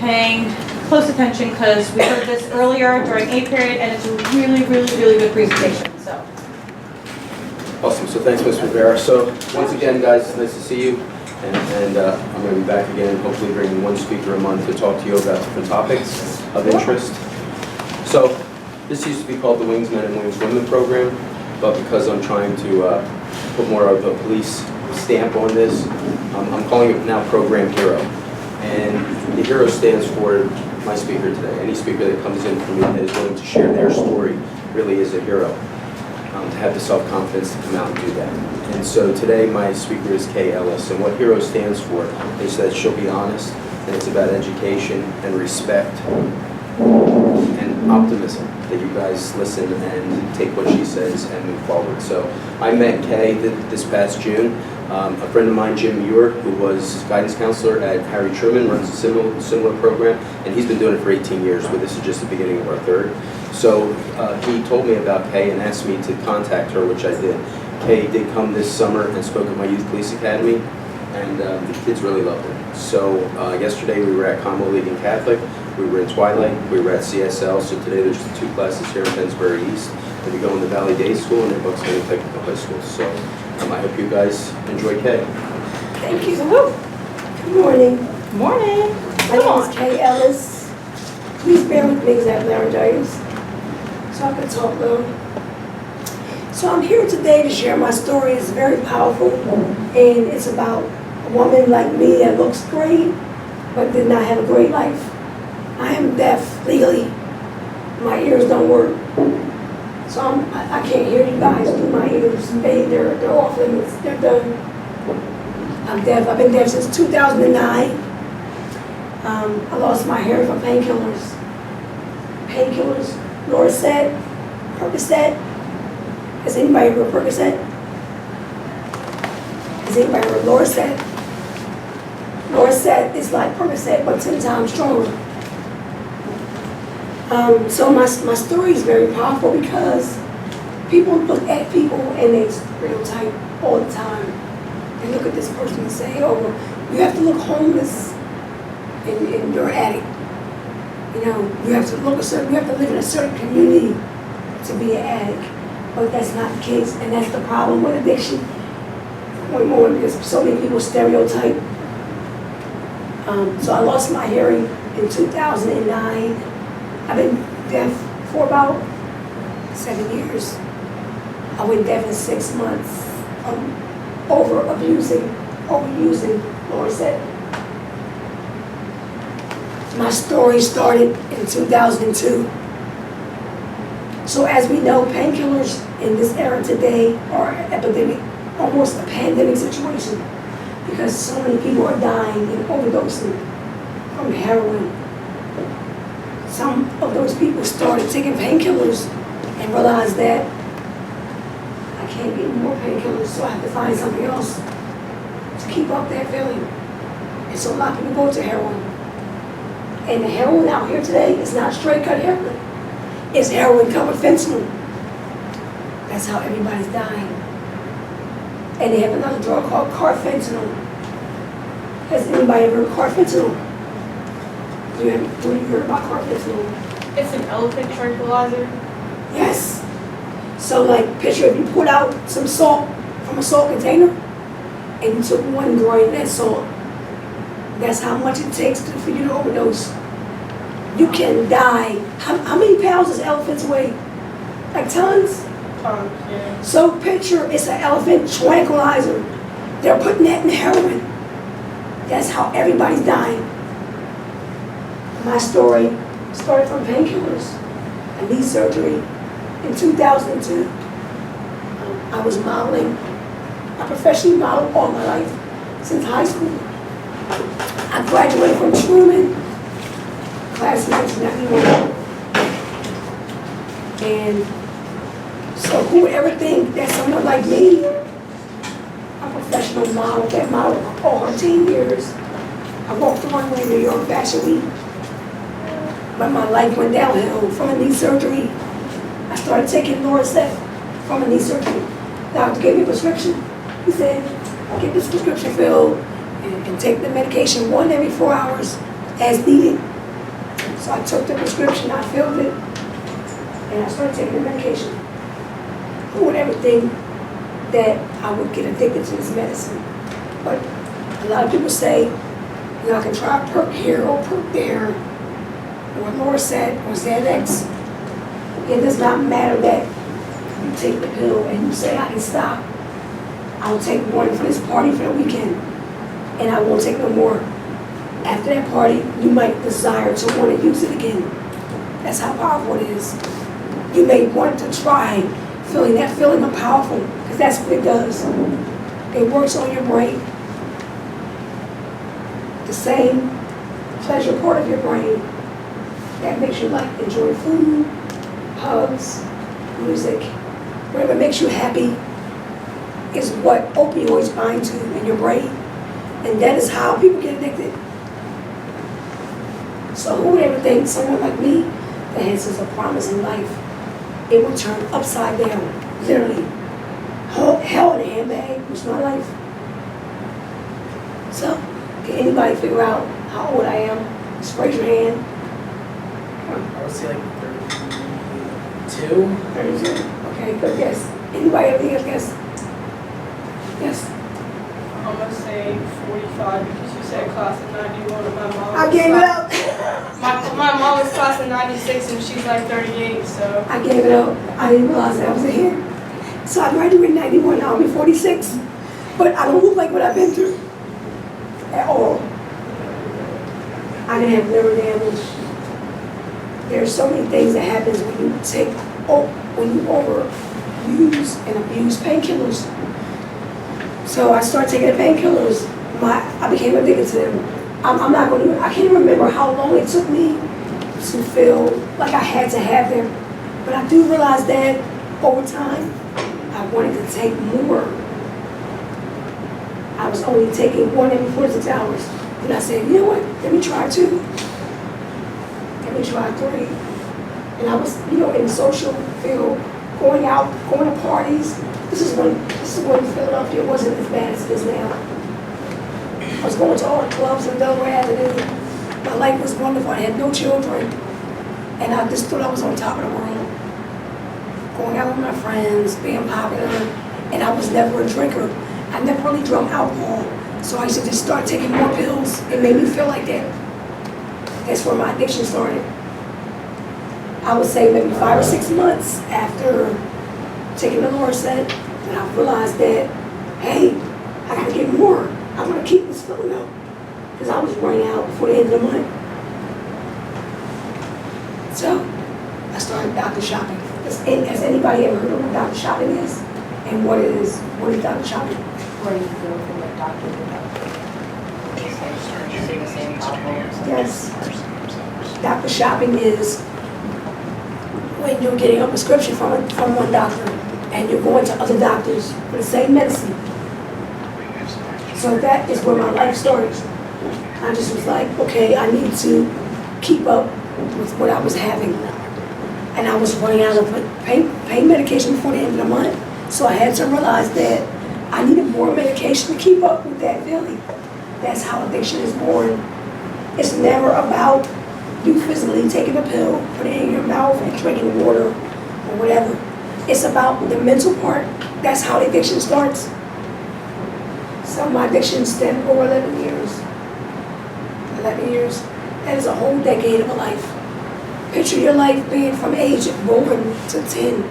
paying close attention because we heard this earlier during A period, and it's a really, really, really good presentation, so. Awesome, so thanks, Ms. Rivera. So once again, guys, nice to see you. And I'm going to be back again, hopefully bringing one speaker a month to talk to you about different topics of interest. So this used to be called the Wings Men and Wings Women program, but because I'm trying to put more of a police stamp on this, I'm calling it now Program Hero. And the HERO stands for my speaker today. Any speaker that comes in for me that is willing to share their story really is a hero. To have the self-confidence to come out and do that. And so today my speaker is Kay Ellis, and what HERO stands for is that she'll be honest, and it's about education and respect and optimism, that you guys listen and take what she says and move forward. So I met Kay this past June. A friend of mine, Jim Muir, who was guidance counselor at Harry Truman, runs a similar program, and he's been doing it for 18 years, but this is just the beginning of our third. So he told me about Kay and asked me to contact her, which I did. Kay did come this summer and spoke at my Youth Police Academy, and the kids really loved her. So yesterday we were at Convo Leading Catholic, we were in Twilight, we were at CSL, so today there's 2 classes here in Pennsbury East. And we go in the Valley Day School and in Bucks County Technical High School. So I hope you guys enjoy Kay. Thank you. Good morning. Good morning. My name is Kay Ellis. Please bear with me because I have laryngitis, so I can talk little. So I'm here today to share my story. It's very powerful, and it's about a woman like me that looks great, but did not have a great life. I am deaf legally. My ears don't work. So I can't hear you guys through my ears. They're off limits. They're done. I'm deaf. I've been deaf since 2009. I lost my hearing from painkillers. Lorcet, Percocet. Has anybody heard of Percocet? Has anybody heard of Lorcet? Lorcet is like Percocet, but 10 times stronger. So my story is very powerful because people look at people and they stereotype all the time. They look at this person and say, oh, you have to look homeless and you're an addict. You know, you have to live in a certain community to be an addict. But that's not the case, and that's the problem with addiction. More because so many people stereotype. So I lost my hearing in 2009. I've been deaf for about 7 years. I went deaf in 6 months, overusing Lorcet. My story started in 2002. So as we know, painkillers in this era today are an epidemic, almost a pandemic situation, because so many people are dying and overdosing from heroin. Some of those people started taking painkillers and realized that I can't get more painkillers, so I have to find something else to keep up that feeling. And so a lot of people go to heroin. And the heroin out here today is not straight cut heroin. It's heroin covered fentanyl. That's how everybody's dying. And they have another drug called carfentanil. Has anybody ever heard of carfentanil? Do you heard about carfentanil? It's an elephant tranquilizer. Yes. So like, picture if you pulled out some salt from a salt container and you took 1 grain of that salt, that's how much it takes for you to overdose. You can die. How many pounds does elephants weigh? Like tons? Yeah. So picture it's an elephant tranquilizer. They're putting that in heroin. That's how everybody's dying. My story started from painkillers and knee surgery in 2002. I was modeling. I professionally modeled all my life since high school. I graduated from Truman, class of 1991. And so who would ever think that someone like me, a professional model that modeled for over 10 years, I walked the runway in New York Fashion Week, but my life went downhill from a knee surgery. I started taking Lorcet from a knee surgery. Doctor gave me a prescription. He said, get this prescription filled and take the medication 1 every 4 hours as needed. So I took the prescription, I filled it, and I started taking the medication. Who would ever think that I would get addicted to this medicine? But a lot of people say, you know, I can try a perk here or perk there, or Lorcet or Xanax. It does not matter that you take the pill and you say, I can stop. I'll take one for this party for the weekend, and I won't take no more. After that party, you might desire to want to use it again. That's how powerful it is. You may want to try feeling that feeling of powerful, because that's what it does. It works on your brain. The same pleasure part of your brain that makes you like enjoy food, hugs, music, whatever makes you happy is what opioids bind to in your brain. And that is how people get addicted. So who would ever think someone like me that has such a promising life, it would turn upside down, literally. Hell in a handbag was my life. So, can anybody figure out how old I am? Just raise your hand. I would say like 32. 32. Okay, good guess. Anybody ever think guess? Yes. I'm gonna say 45 because you said class of 91 and my mom. I gave it up. My mom was class of 96 and she's like 38, so. I gave it up. I didn't realize that I was here. So I graduated in 91, I'll be 46. But I don't look like what I've been through at all. I didn't have liver damage. There's so many things that happens when you when you overuse and abuse painkillers. So I started taking the painkillers. I became addicted to them. I can't remember how long it took me to feel like I had to have them. But I do realize that over time, I wanted to take more. I was only taking one every 46 hours. And I said, you know what, let me try 2. Let me try 3. And I was, in the social field, going out, going to parties. This is when Philadelphia wasn't as bad as it is now. I was going to all the clubs in Delaware Avenue. My life was wonderful. I had no children. And I just thought I was on top of the world. Going out with my friends, being popular. And I was never a drinker. I never really drunk alcohol. So I used to just start taking more pills. It made me feel like that. That's where my addiction started. I would say maybe 5 or 6 months after taking the Lorcet, and I realized that, hey, I gotta get more. I wanna keep this filling up. Because I was running out before the end of the month. So, I started doctor shopping. Has anybody ever heard of what doctor shopping is? And what it is? What is doctor shopping? Where you go from like doctor to doctor. Using the same problems. Yes. Doctor shopping is when you're getting a prescription from one doctor and you're going to other doctors for the same medicine. So that is where my life started. I just was like, okay, I need to keep up with what I was having. And I was running out of pain medication before the end of the month. So I had to realize that I needed more medication to keep up with that feeling. That's how addiction is born. It's never about you physically taking a pill, putting it in your mouth and drinking water or whatever. It's about the mental part. That's how the addiction starts. Some of my addictions stem over 11 years. 11 years. That is a whole decade of a life. Picture your life being from age 1 to 10.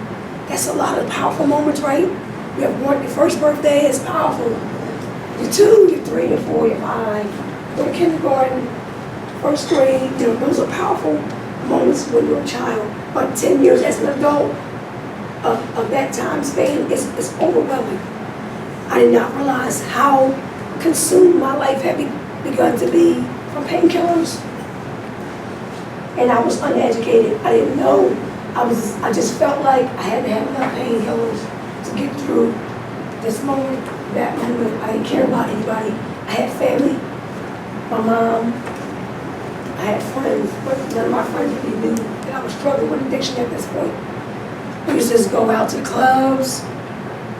That's a lot of powerful moments, right? You have one, your first birthday is powerful. Your 2, your 3, your 4, your 5. Go to kindergarten, first grade. Those are powerful moments when you're a child. But 10 years as an adult of that time span is overwhelming. I did not realize how consumed my life had begun to be from painkillers. And I was uneducated. I didn't know. I just felt like I had to have enough painkillers to get through this moment, that moment. I didn't care about anybody. I had family, my mom, I had friends, but none of my friends really knew that I was struggling with addiction at this point. We used to just go out to the clubs,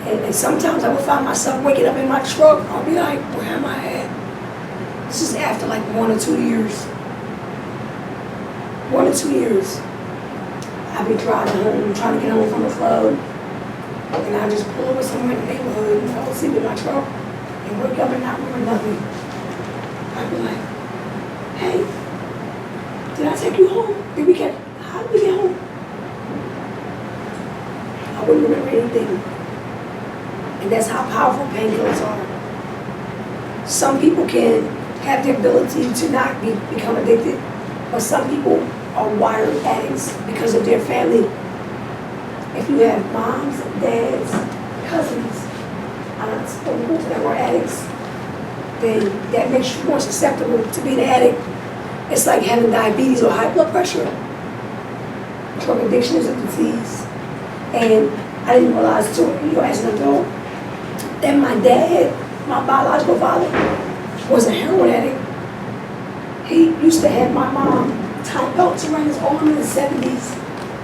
and sometimes I would find myself waking up in my truck. I'll be like, where am I at? This is after like 1 or 2 years. going 2 years. I'd be driving home, trying to get home from the club, and I'd just pull over somewhere in the neighborhood and fall asleep in my truck and wake up and not remember nothing. I'd be like, hey, did I take you home? How did we get home? I wouldn't remember anything. And that's how powerful painkillers are. Some people can have the ability to not become addicted, but some people are wired addicts because of their family. If you have moms, dads, cousins, aunts, uncles that were addicts, then that makes you more susceptible to being an addict. It's like having diabetes or high blood pressure. Drug addiction is a disease. And I didn't realize until, as an adult, that my dad, my biological father, was a heroin addict. He used to have my mom tie belts around his arm in the 70s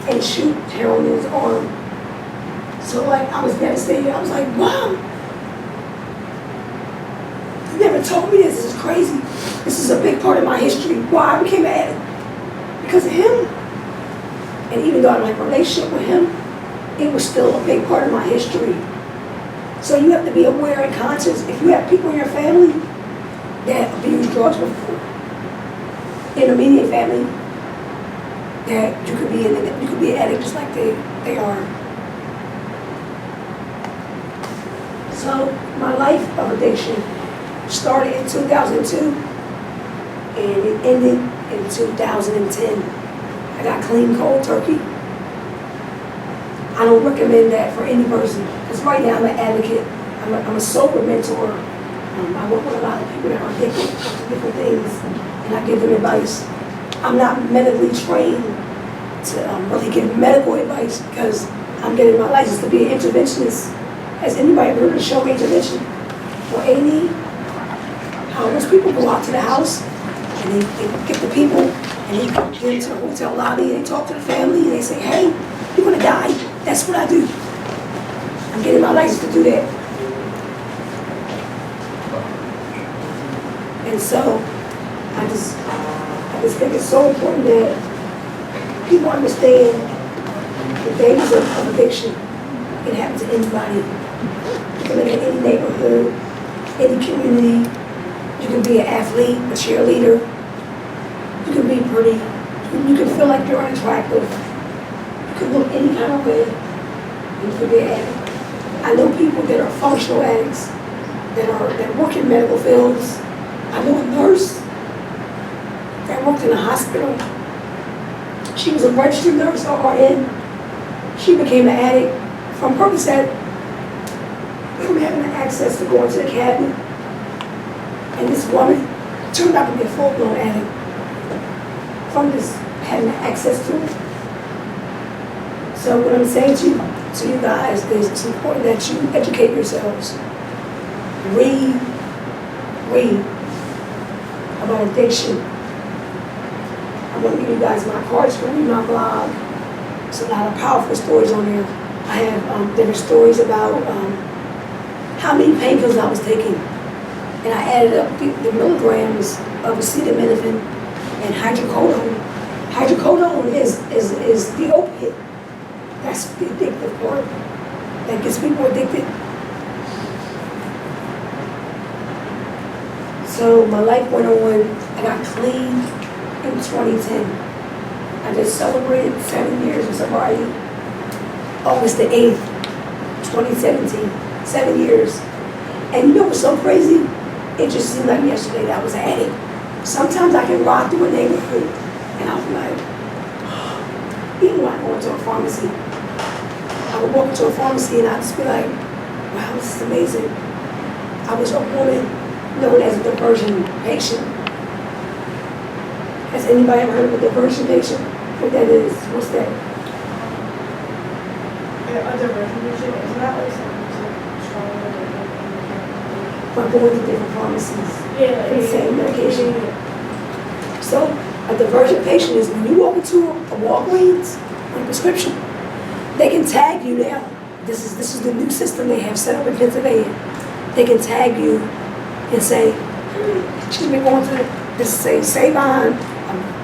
and shoot heroin in his arm. So like, I was devastated. I was like, Mom, you never told me this. This is crazy. This is a big part of my history. Why I became an addict? Because of him. And even though I had a relationship with him, it was still a big part of my history. So you have to be aware and conscious. If you have people in your family that abuse drugs before, in immediate family, that you could be an addict just like they are. So my life of addiction started in 2002 and it ended in 2010. I got clean cold turkey. I don't recommend that for any person, because right now I'm an advocate. I'm a sober mentor. I work with a lot of people that are addicted to different things, and I give them advice. I'm not medically trained to really give medical advice, because I'm getting my license to be an interventionist. Has anybody heard of the show Intervention or A&E? How those people go out to the house and they get the people and they get into the hotel lobby and they talk to the family and they say, hey, you're gonna die. That's what I do. I'm getting my license to do that. And so I just think it's so important that people understand the dangers of addiction. It can happen to anybody. You can live in any neighborhood, any community. You can be an athlete, a cheerleader. You can be pretty. You can feel like you're unattractive. You can look any kind of way. You can be an addict. I know people that are functional addicts that work in medical fields. I know a nurse that worked in a hospital. She was a registered nurse or RN. She became an addict from Percocet, from having access to going to the cabinet. And this woman turned out to be a full-blown addict from just having access to it. So what I'm saying to you guys is it's important that you educate yourselves. Read about addiction. I want to give you guys my cards for read my blog. There's a lot of powerful stories on there. I have different stories about how many painkillers I was taking. And I added up the milligrams of acetaminophen and hydrocodone. Hydrocodone is the opiate. That's the addictive part that gets people addicted. So my life went on. I got clean in 2010. I just celebrated 7 years of sobriety. August the 8th, 2017. 7 years. And you know what's so crazy? It just seemed like yesterday that I was an addict. Sometimes I can ride through a neighborhood and I'll be like, even when I go into a pharmacy, I would walk into a pharmacy and I'd just be like, wow, this is amazing. I was a woman known as a diversion patient. Has anybody ever heard of a diversion patient? What that is? What's that? Yeah, a diversion patient, isn't that like something stronger? By going to different pharmacies Yeah, for the same medication. So a diversion patient is when you walk into a Walgreens on a prescription, they can tag you now. This is the new system they have set up in Pennsylvania. They can tag you and say, she's been going to this say Savon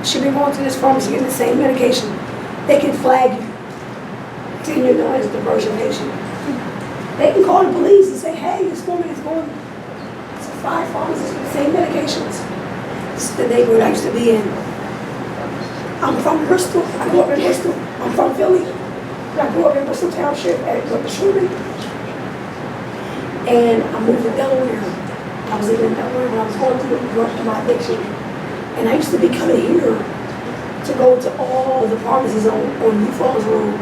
should be going to this pharmacy getting the same medication. They can flag you, then you know it's a diversion patient. They can call the police and say, hey, this woman is going to 5 pharmacies with the same medications. This is the neighborhood I used to be in. I'm from Bristol. I grew up in Bristol. I'm from Philly. I grew up in Bristol Township at the shooting. And I moved to Delaware. I was living in Delaware when I was going through my addiction. And I used to be coming here to go to all the pharmacies on New Falls Road.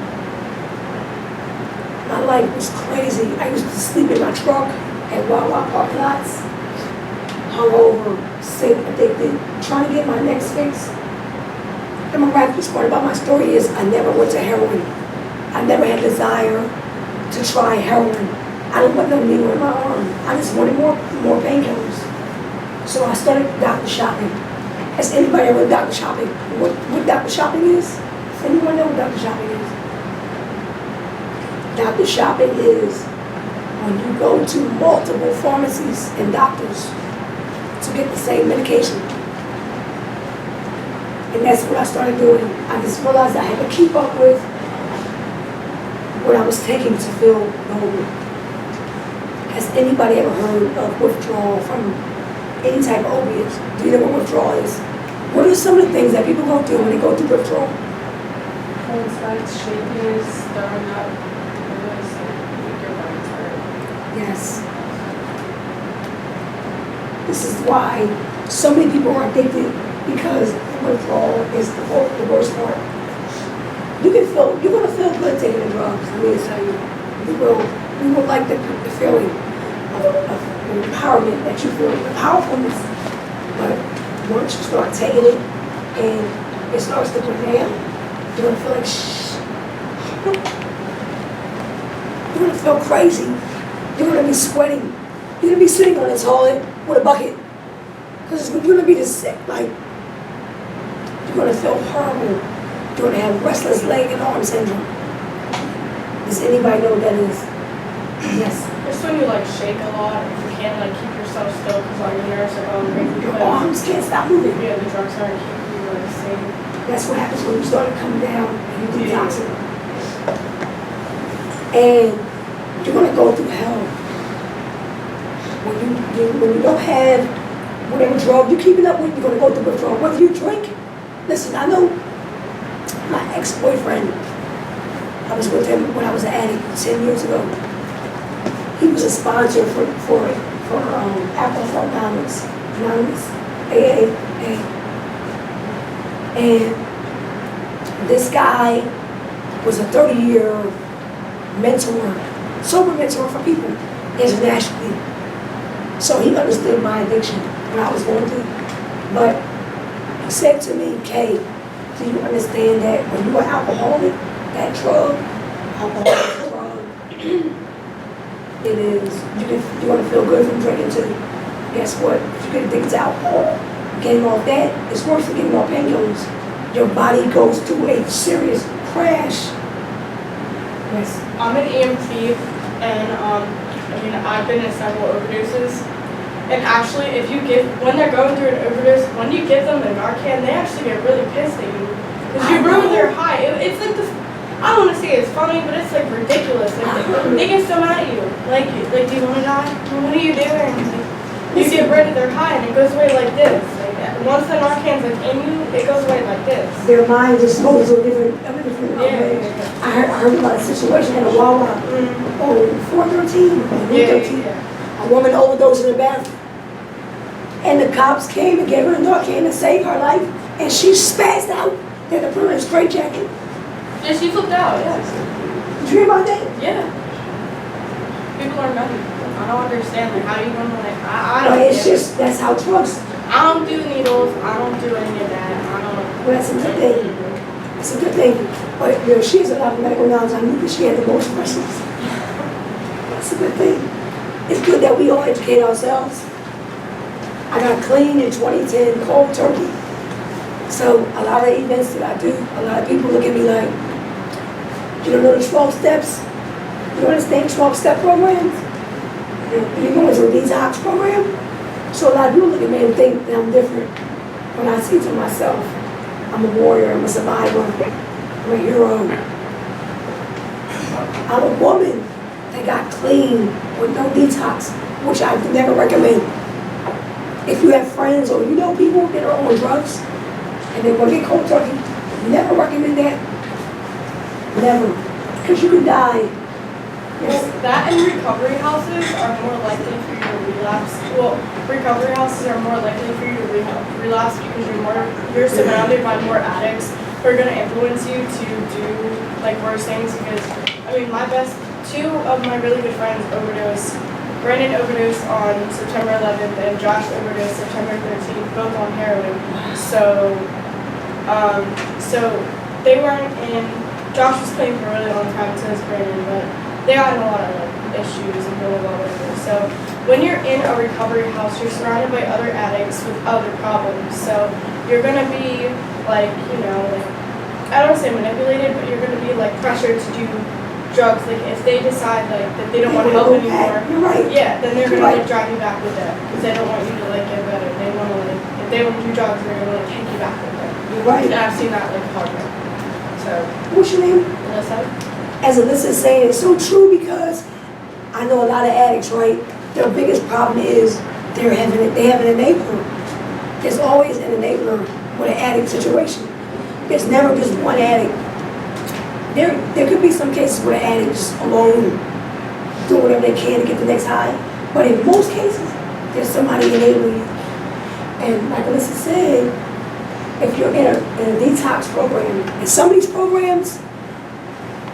My life was crazy. I used to sleep in my truck at Wawa parking lots, hungover, sick, addicted, trying to get my next fix. The miraculous part about my story is I never went to heroin. I never had desire to try heroin. I don't want no needle in my arm. I just wanted more painkillers. So I started doctor shopping. Has anybody ever doctor shopping? What doctor shopping is? Does anyone know what doctor shopping is? Doctor shopping is when you go to multiple pharmacies and doctors to get the same medication. And that's what I started doing. I just realized I had to keep up with what I was taking to feel normal. Has anybody ever heard of withdrawal from any type of opiates? Do you know what withdrawal is? What are some of the things that people go through when they go through withdrawal? Cold sweats, shakiness, throwing up, really sick, your bones hurt. Yes. This is why so many people are addicted, because withdrawal is the worst part. You're gonna feel good taking the drugs. Let me tell you, you will like the feeling of empowerment that you feel, the powerfulness. But once you start taking it and it starts to go down, you're gonna feel like shh. You're gonna feel crazy. You're gonna be sweating. You're gonna be sitting on this toilet with a bucket. Because you're gonna be this sick, like, you're gonna feel horrible. You're gonna have restless leg and arm syndrome. Does anybody know what that is? Yes. It's when you like shake a lot, if you can't like keep yourself still because all your nerves are going crazy. Your arms can't stop moving. Yeah, the drugs aren't keeping you like sane. That's what happens when you start to come down and you detox it. And you're gonna go through hell. When you don't have whatever drug you're keeping up with, you're gonna go through withdrawal. Whether you drink, listen, I know my ex-boyfriend, I was with him when I was an addict 10 years ago. He was a sponsor for Alcohol Anonymous, AA. And this guy was a 30-year mentor, sober mentor for people internationally. So he understood my addiction, what I was going through. But he said to me, Kay, do you understand that when you're an alcoholic, that drug, alcohol is a drug. It is, you're gonna feel good from drinking too. Guess what? If you get addicted to alcohol, getting off that is worse than getting off painkillers. Your body goes through a serious crash. Yes. I'm an EMT, and I've been in several overdoses. And actually, when they're going through an overdose, when you give them the Narcan, they actually get really pissed at you. Because you ruin their high. It's like I don't want to say it's funny, but it's like ridiculous. Like they get so mad at you. Like, do you want to die? Well, what are you doing? Like, you get rid of their high and it goes away like this. Like once the Narcan's like in you, it goes away like this. Their mind just goes to a different way. I heard about a situation in a Wawa on 413, 113. A woman overdosed in the bathroom. And the cops came and gave her a Narcan to save her life. And she spazzed out. They had to put her in a straitjacket. Yeah, she flipped out, yes. Did you hear about that? Yeah. People are nutty. I don't understand. Like, how you gonna I But don't it's just, that's how drugs. I don't do needles. I don't do any of that. I don't. Well, that's a good thing. It's a good thing. But she has a lot of medical knowledge. I knew that she had the most questions. That's a good thing. It's good that we all educate ourselves. I got clean in 2010, cold turkey. So a lot of events that I do, a lot of people look at me like, you don't know the 12 steps? You understand 12-step programs? You're going to a detox program? So a lot of people look at me and think that I'm different. But I see to myself, I'm a warrior, I'm a survivor, I'm a hero. I'm a woman that got clean with no detox, which I would never recommend. If you have friends or you know people that are on drugs and they want to get cold turkey, never recommend that. Never. Because you can die. Well, that and recovery houses are more likely for you to relapse. Well, recovery houses are more likely for you to relapse because you're surrounded by more addicts who are going to influence you to do like worse things. Because I mean, two of my really good friends overdosed. Brandon overdosed on September 11th and Josh overdosed September 13th, both on heroin. So they weren't in. Josh was clean for a really long time, so was Brandon, but they had a lot of like, issues and blah, blah, blah, whatever. So when you're in a recovery house, you're surrounded by other addicts with other problems. So you're going to be like, I don't say manipulated, but you're going to be like pressured to do drugs. Like if they decide like that they don't want to help anymore, You're right. yeah, then they're going to like drive you back with them because they don't want you to like get better. They want to like, if they want to do drugs, they're going to like take you back with them. You're right. And I've seen that like hard way. So, What's your name? Melissa? As Alyssa's saying, it's so true because I know a lot of addicts, right? Their biggest problem is they have an enabler. There's always an enabler with an addict situation. There's never just one addict. There could be some cases where the addict is alone, doing whatever they can to get the next high. But in most cases, there's somebody enabling you. And like Alyssa said, if you're in a detox program, in some of these programs,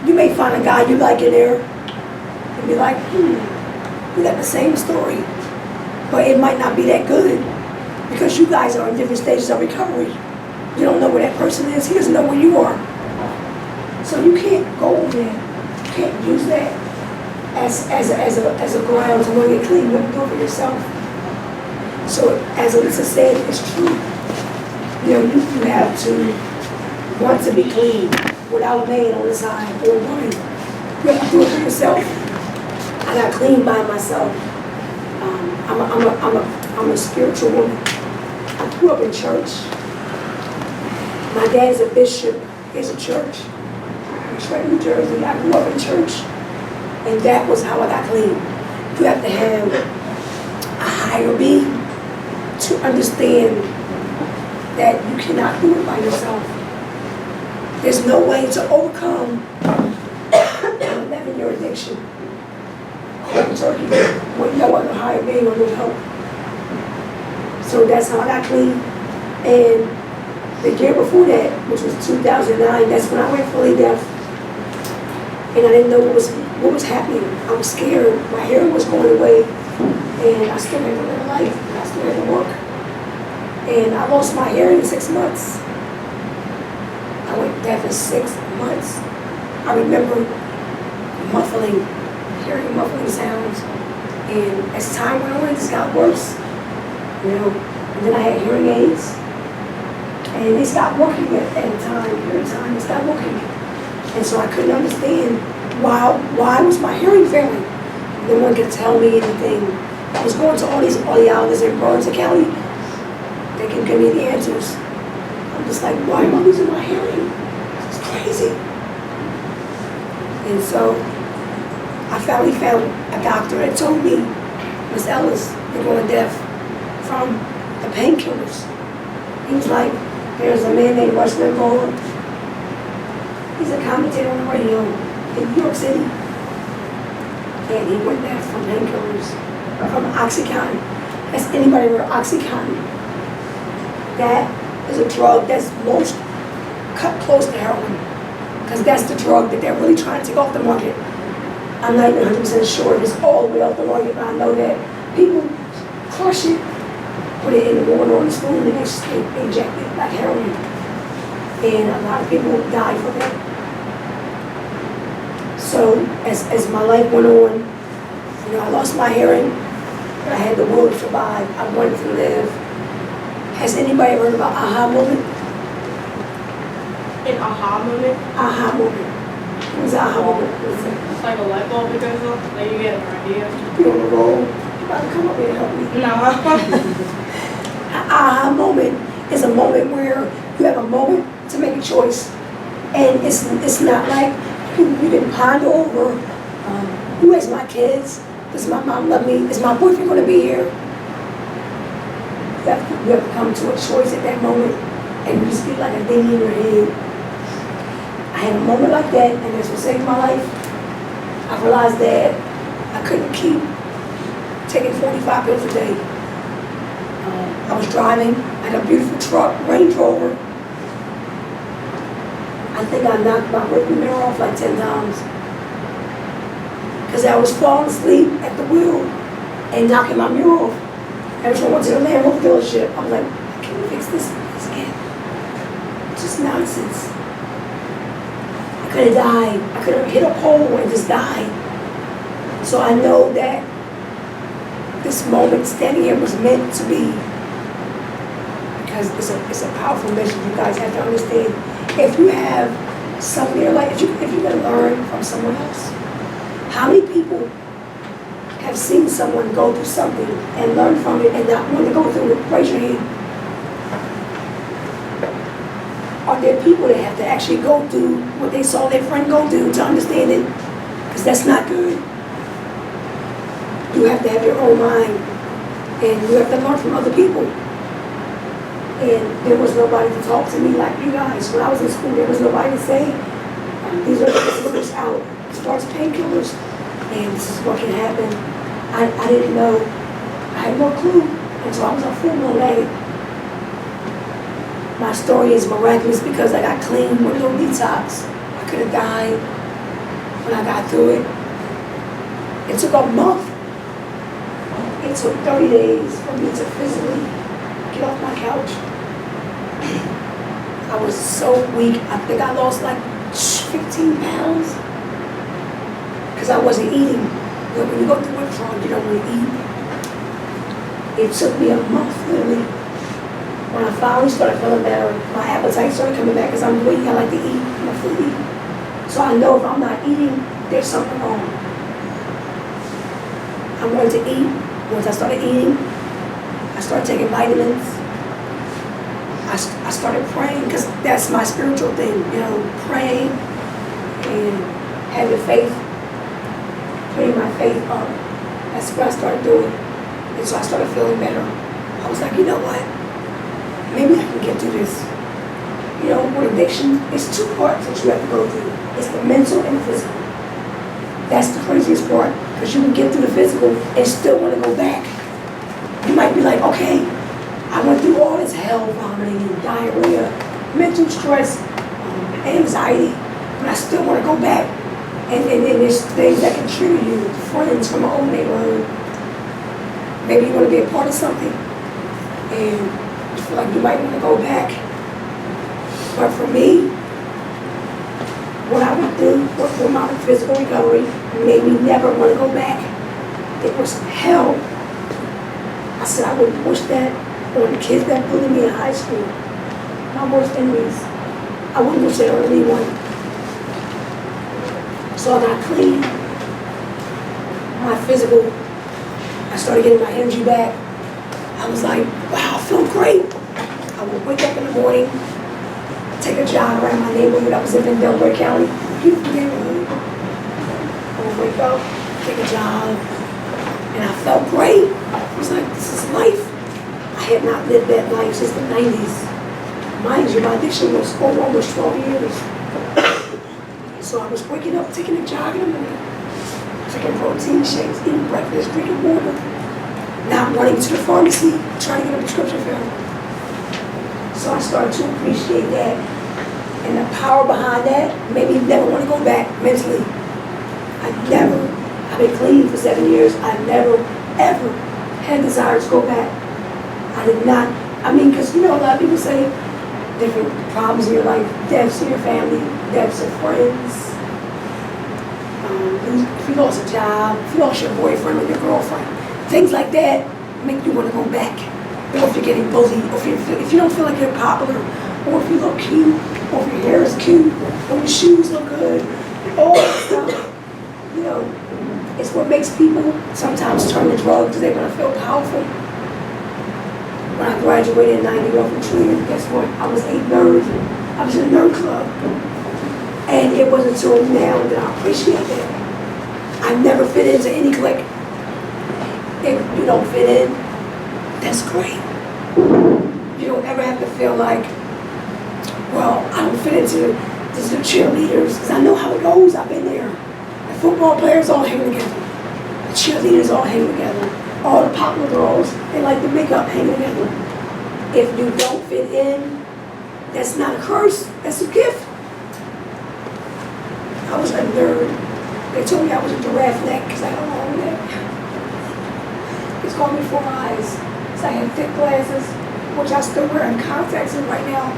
you may find a guy you like in there and be like, we got the same story. But it might not be that good because you guys are in different stages of recovery. You don't know where that person is. He doesn't know where you are. So you can't go over there. You can't use that as a ground to want to get clean. You have to do it for yourself. So as Alyssa said, it's true. You have to want to be clean without a man on the side or a woman. You have to do it for yourself. I got clean by myself. I'm a spiritual woman. I grew up in church. My dad's a bishop. He's a church. In Trenton, New Jersey. I grew up in church. And that was how I got clean. You have to have a higher being to understand that you cannot do it by yourself. There's no way to overcome an 11-year addiction. Cold turkey with no other higher being or no help. So that's how I got clean. And the year before that, which was 2009, that's when I went fully deaf. And I didn't know what was happening. I was scared. My hair was going away. And I still had to live life. I still had to work. And I lost my hearing in 6 months. I went deaf in 6 months. I remember hearing muffling sounds. And as time went on, it just got worse. And then I had hearing aids. And they stopped working at the time. They stopped working. And so I couldn't understand why was my hearing failing. No one could tell me anything. I was going to all these audiologists in Burns County. They can give me the answers. I'm just like, why am I losing my hearing? It's crazy. And so I finally found a doctor that told me, Miss Ellis, you're going deaf from the painkillers. He was like, there's a man named Rush Limbaugh. He's a commentator on the radio in New York City. And he went deaf from painkillers, from Oxycontin. Has anybody heard of Oxycontin? That is a drug that's most cut close to heroin, because that's the drug that they're really trying to take off the market. I'm not even 100% sure if it's all the way off the market, but I know that people crush it, put it in the water or the spoon, and they inject it like heroin. And a lot of people die from it. So as my life went on, I lost my hearing, but I had the will to survive. I wanted to live. Has anybody heard about aha moment? An aha moment? Aha moment. What was aha moment? It's like a light bulb that goes off, like you get an idea. You on the roll? You about to come up here and help me. No. An aha moment is a moment where You have a moment to make a choice. And it's not like you can ponder over, who has my kids? Does my mom love me? Is my boyfriend going to be here? You have to come to a choice at that moment, and you just get like a ding in your head. I had a moment like that, and that's what saved my life. I realized that I couldn't keep taking 45 pills a day. I was driving, I had a beautiful truck, Range Rover. I think I knocked my rearview mirror off like 10 times. Because I was falling asleep at the wheel and knocking my mirror off. Every time I went to the Land Rover dealership, I'm like, I can't fix this again. It's just nonsense. I could have died. I could have hit a pole and just died. So I know that this moment standing here was meant to be, because it's a powerful mission. You guys have to understand. If you have someone in your life, if you can learn from someone else, how many people have seen someone go through something and learn from it and not want to go through it? Raise your hand. Are there people that have to actually go through what they saw their friend go through to understand it? Because that's not good. You have to have your own mind, and you have to learn from other people. And there was nobody to talk to me like you guys. When I was in school, there was nobody to say, these are what's out as far as painkillers, and this is what can happen. I didn't know. I had no clue until I was a full-blown addict. My story is miraculous because I got clean with no detox. I could have died when I got through it. It took a month. It took 30 days for me to physically get off my couch. I was so weak. I think I lost like 15 pounds because I wasn't eating. But when you go through withdrawal, you don't want to eat. It took me a month, literally. When I finally started feeling better, my appetite started coming back because I'm weak. I like to eat. I'm a foodie. So I know if I'm not eating, there's something wrong. I wanted to eat. Once I started eating, I started taking vitamins. I started praying because that's my spiritual thing, you know, praying and having faith, putting my faith up. That's what I started doing. And so I started feeling better. I was like, you know what? Maybe I can get through this. You know, with addiction, it's two parts that you have to go through. It's the mental and the physical. That's the craziest part, because you can get through the physical and still want to go back. You might be like, okay, I went through all this hell, vomiting and diarrhea, mental stress, anxiety, but I still want to go back. And there's things that can trigger you, friends from an old neighborhood. Maybe you want to be a part of something, and you feel like you might want to go back. But for me, what I went through with my physical recovery made me never want to go back. It was hell. I said I would wish that on the kids that bullied me in high school, my worst enemies. I wouldn't wish that on anyone. So I got clean. My physical, I started getting my energy back. I was like, wow, I feel great. I would wake up in the morning, take a jog around my neighborhood. I was living in Delaware County, beautiful neighborhood. I would wake up, take a jog, and I felt great. I was like, this is life. I had not lived that life since the 90s. Mind you, my addiction was over almost 12 years. So I was waking up, taking a jog in the morning, taking protein shakes, eating breakfast, drinking water, not running to the pharmacy, trying to get a prescription filled. So I started to appreciate that. And the power behind that made me never want to go back mentally. I've been clean for 7 years. I never, ever had desire to go back. I did not, because you know, a lot of people say different problems in your life, deaths in your family, deaths of friends. If you lost a job, if you lost your boyfriend or your girlfriend, things like that make you want to go back. Or if you're getting bullied, or if you don't feel like you're popular, or if you look cute, or if your hair is cute, or your shoes look good, all that stuff, you know, it's what makes people sometimes turn to drugs because they want to feel powerful. when I graduated in 90 off from Trinity, guess what? I was a nerd. I was in a nerd club. And it wasn't until now that I appreciate that. I never fit into any clique. If you don't fit in, that's great. You don't ever have to feel like, well, I don't fit into the cheerleaders, because I know how it goes. I've been there. The football players all hang together. The cheerleaders all hang together. All the popular girls, they like the makeup hanging together. If you don't fit in, that's not a curse, that's a gift. I was a nerd. They told me I was a giraffe neck because I had a long neck. It's called me 4 eyes. So I had thick glasses, which I still wear in contacts in right now.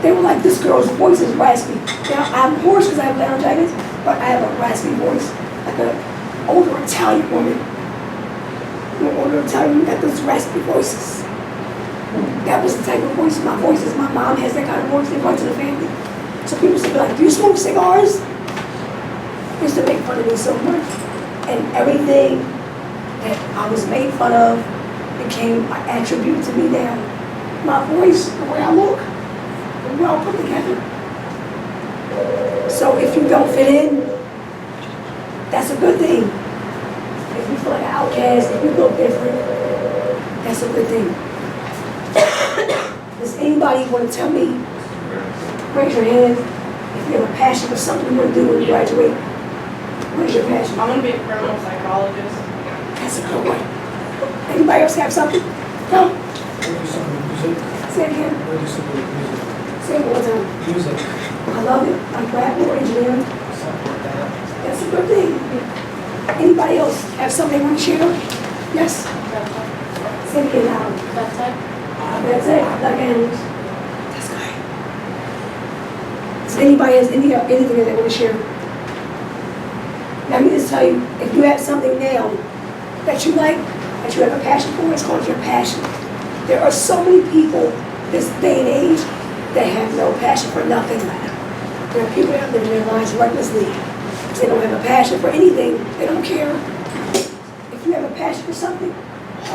They were like, this girl's voice is raspy. Now, I'm hoarse because I have laryngitis, but I have a raspy voice, like an older Italian woman. An older Italian woman got those raspy voices. That was the type of voice my voice is. My mom has that kind of voice. They run to the family. So people used to be like, do you smoke cigars? They used to make fun of me so much. And everything that I was made fun of became an attribute to me now. My voice, the way I look, we're all put together. So if you don't fit in, that's a good thing. If you feel like an outcast, if you look different, that's a good thing. Does anybody want to tell me, raise your hand, if you have a passion for something you want to do when you graduate? What is your passion? I'm gonna be a criminal psychologist. That's a good one. Anybody else have something? No? Say it again. Say it one more time. Music. I love it. I'm rap or engineering. Something like that. That's a good thing. Anybody else have something they want to share? Yes? Say it again now. That's it. That's it. Like animals. That's great. Does anybody has anything that they want to share? Let me just tell you, if you have something now that you like, that you have a passion for, it's called your passion. There are so many people this day and age that have no passion for nothing. There are people that live their lives recklessly. If they don't have a passion for anything, they don't care. If you have a passion for something,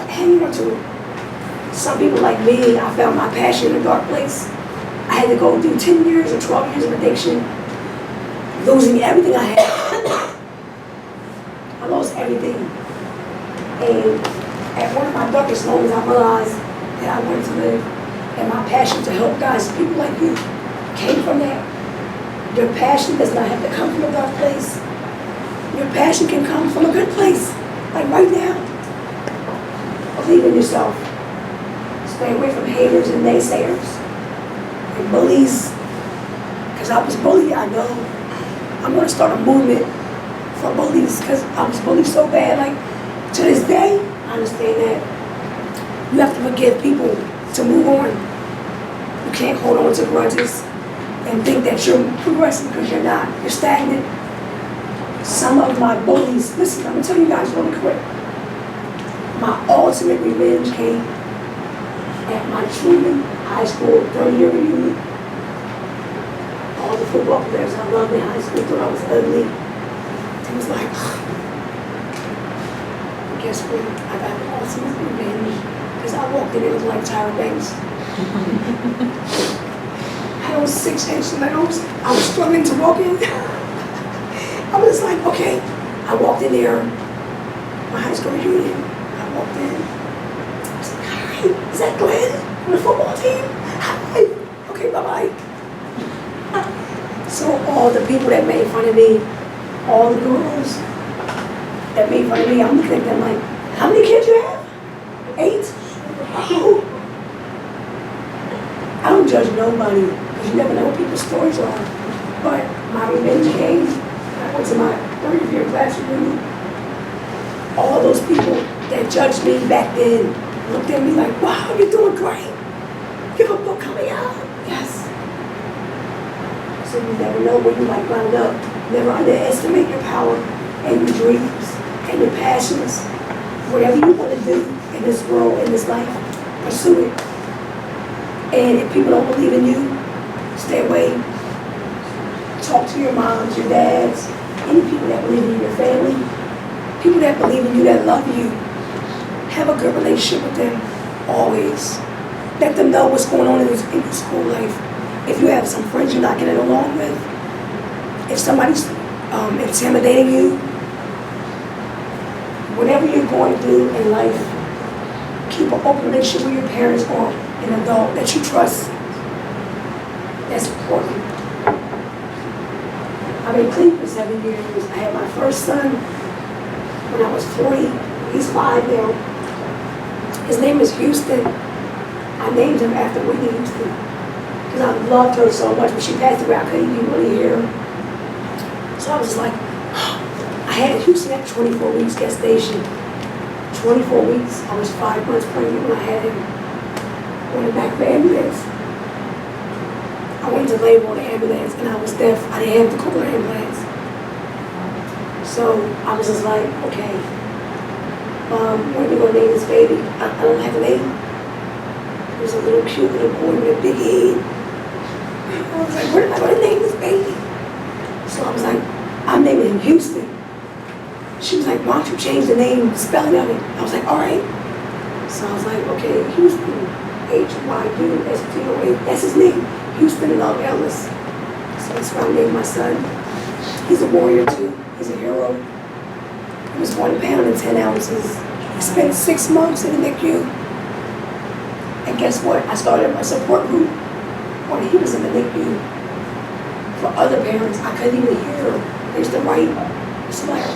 hang on to it. Some people like me, I found my passion in a dark place. I had to go through 10 years or 12 years of addiction, losing everything I had. I lost everything. And at one of my darkest moments, I realized that I wanted to live. And my passion to help guys, people like you, came from that. Your passion does not have to come from a dark place. Your passion can come from a good place, like right now. Believe in yourself. Stay away from haters and naysayers and bullies. Because I was bullied, I know. I'm going to start a movement for bullies because I was bullied so bad. Like, to this day, I understand that. You have to forgive people to move on. You can't hold on to grudges and think that you're progressing because you're not. You're stagnant. Some of my bullies, listen, I'm going to tell you guys really quick. My ultimate revenge came at my Truman High School 30-year reunion. All the football players I loved in high school thought I was ugly. It was like, but guess what? I got the ultimate revenge because I walked in, it was like Tyra Banks. I was 6 inches and I was struggling to walk in. I was like, okay. I walked in there, my high school reunion. I walked in. I was like, hi, is that Glenn from the football team? Hi. Okay, bye-bye. So all the people that made fun of me, all the girls that made fun of me, I'm looking at them like, how many kids you have? 8? Oh. I don't judge nobody, because you never know what people's stories are. But my revenge came. I went to my 30th-year class reunion. All those people that judged me back then looked at me like, wow, you're doing great. You have a book coming out. Yes. So you never know when you might round up. Never underestimate your power and your dreams and your passions. Whatever you want to do in this world, in this life, pursue it. And if people don't believe in you, stay away. Talk to your moms, your dads, any people that believe in your family, people that believe in you, that love you. Have a good relationship with them. always let them know what's going on in your school life. If you have some friends you're not getting along with, if somebody's intimidating you, whatever you're going through in life, keep an open relationship with your parents or an adult that you trust. That's important. I've been clean for 7 years. I had my first son when I was 40. He's 5 now. His name is Houston. I named him after Whitney Houston because I loved her so much. When she passed away, I couldn't even really hear her. So I was just like, I had Houston at 24 weeks gestation. 24 weeks. I was 5 months pregnant when I had him on the back of the ambulance. I went to labor on the ambulance and I was deaf. I didn't have the cochlear implants. So I was just like, okay, when are you going to name this baby? I don't have a name. It was a little cute little boy with a big head. I was like, what am I going to name this baby? So I was like, I'm naming him Houston. She was like, why don't you change the name, the spelling of it? I was like, all right. So I was like, okay, Houston, Hyuston, that's his name. Houston Love Ellis. So that's why I named my son. He's a warrior too. He's a hero. He was 1 pound and 10 ounces. He spent 6 months in the NICU. And guess what? I started my support group when he was in the NICU. For other parents, I couldn't even hear. They used to write, smile.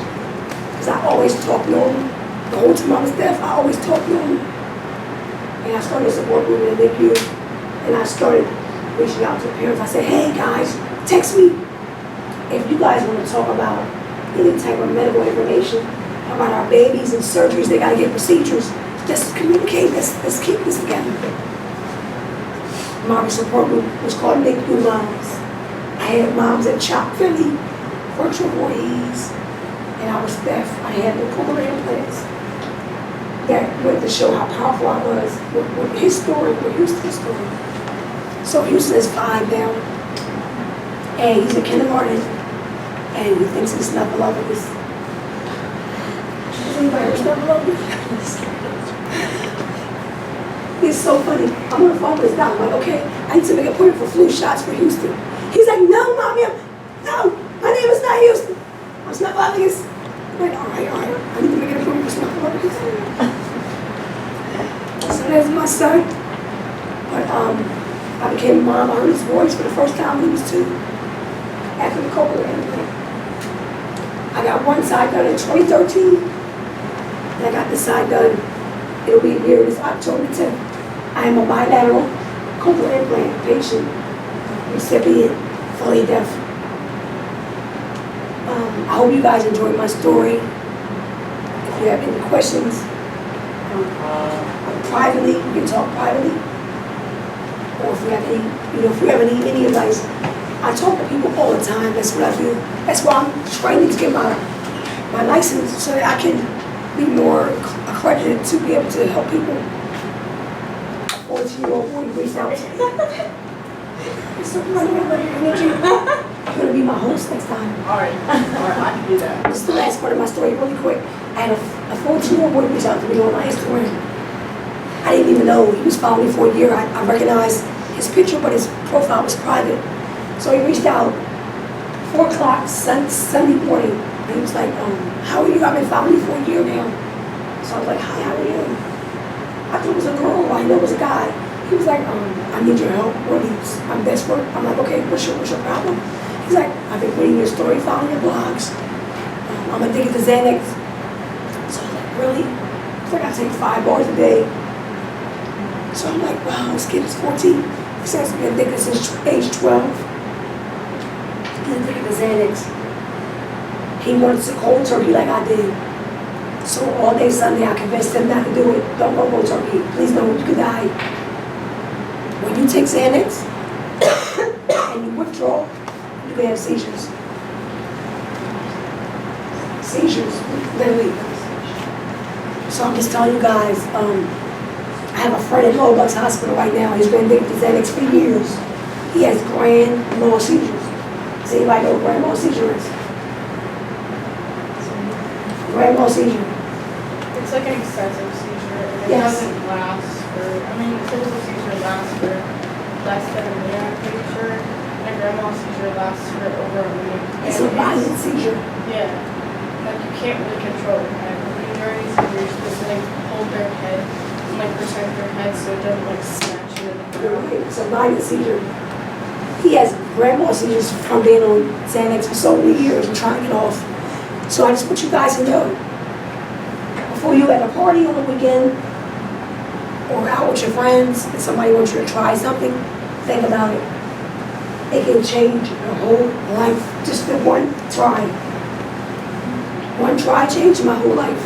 Because I always talked normal. The whole time I was deaf, I always talked normal. And I started a support group in the NICU. And I started reaching out to parents. I said, hey guys, text me. If you guys want to talk about any type of medical information about our babies and surgeries, they got to get procedures. Let's communicate. Let's keep this together. My support group was called NICU Moms. I had moms at Chop Philly, virtual boys, and I was deaf. I had the cochlear implants. That went to show how powerful I was with his story, with Houston's story. So Houston is 5 now, and he's in kindergarten, and he thinks he's snuffleupagus. Does anybody ever snuffleupagus? He's so funny. I'm on the phone with his doctor. I'm like, okay, I need to make an appointment for flu shots for Houston. He's like, no, Mommy, no, my name is not Houston. I'm snuffleupagus. I'm like, all right, I need to make an appointment for snuffleupagus. So that's my son. But I became a mom. I heard his voice for the first time when he was 2, after the cochlear implant. I got one side done in 2013, and I got this side done. It'll be here this October 10th. I am a bilateral cochlear implant patient, recipient, fully deaf. I hope you guys enjoyed my story. If you have any questions, privately, we can talk privately. Or if you have any, if you have any advice, I talk to people all the time. That's what I do. That's why I'm training to get my license so that I can be more accredited to be able to help people. 14-year-old boy reached out to me. So you're gonna be my host next time. All right, I can do that. This is the last part of my story, really quick. I had a 14-year-old boy reach out to me on my Instagram. I didn't even know he was following me for a year. I recognized his picture, but his profile was private. So he reached out 4 o'clock Sunday morning, and he was like, how are you? I've been following you for a year now. So I was like, hi, how are you? I thought it was a girl, I know it was a guy. He was like, I need your help, please. I'm desperate. I'm like, okay, what's your problem? He's like, I've been reading your story, following your blogs. I'm addicted to Xanax. So I was like, really? He's like, I take 5 bars a day. So I'm like, wow, this kid is 14. He says he's been addicted since age 12. He's addicted to Xanax. He wants a cold turkey like I did. So all day Sunday, I convinced him not to do it. Don't go cold turkey. Please don't, you could die. When you take Xanax and you withdraw, you can have seizures. Seizures, literally. So I'm just telling you guys, I have a friend in Lowbucks Hospital right now. He's been addicted to Xanax for years. He has grand mal seizures. Does anybody know what grand mal seizure is? Grand mal seizure. It's like an excessive seizure. and it Yes. doesn't last for, I mean, a typical seizure lasts for less than a minute, I'm pretty sure. And a grandma seizure lasts for over a minute. It's a violent seizure. Yeah, like you can't really control their head. When you're in these you're supposed to like hold their head and like protect their head so it doesn't like snatch you in the You're ground. right, it's a violent seizure. He has grandma seizures from being on Xanax for so many years and trying to get off. So I just want you guys to know, before you at a party on the weekend or out with your friends and somebody wants you to try something, think about it. It can change your whole life, just the one try. One try changed my whole life.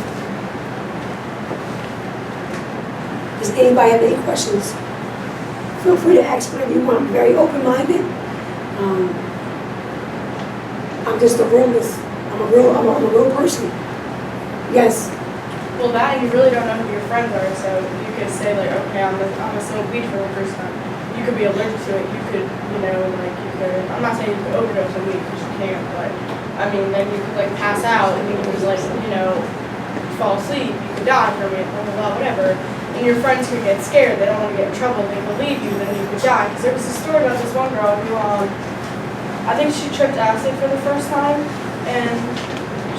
Does anybody have any questions? Feel free to ask whatever you want. I'm very open-minded. I'm just a realist. I'm a real person. Yes. Well, that and you really don't know who your friends are, so you could say like, okay, I'm gonna smoke weed for the first time. You could be allergic to it. You could, I'm not saying you could overdose on weed because you can't, but I mean, then you could like pass out and you could like, fall asleep. You could die from it, blah, blah, blah, whatever. And your friends could get scared. They don't want to get in trouble. They believe you, then you could die. Because there was a story about this one girl who, I think she tripped acid for the first time, and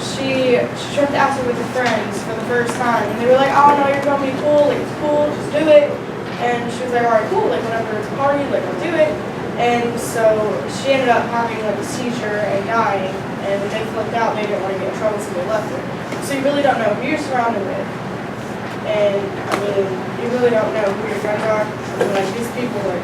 she tripped acid with her friends for the first time, and they were like, oh no, you're gonna be cool, like it's cool, just do it. And she was like, alright, cool, like whenever it's a party, like I'll do it. And so she ended up having like a seizure and dying, and when they flipped out, they didn't want to get in trouble, so they left her. So you really don't know who you're surrounded with. And I mean, you really don't know who your friends are. I mean, like these people, like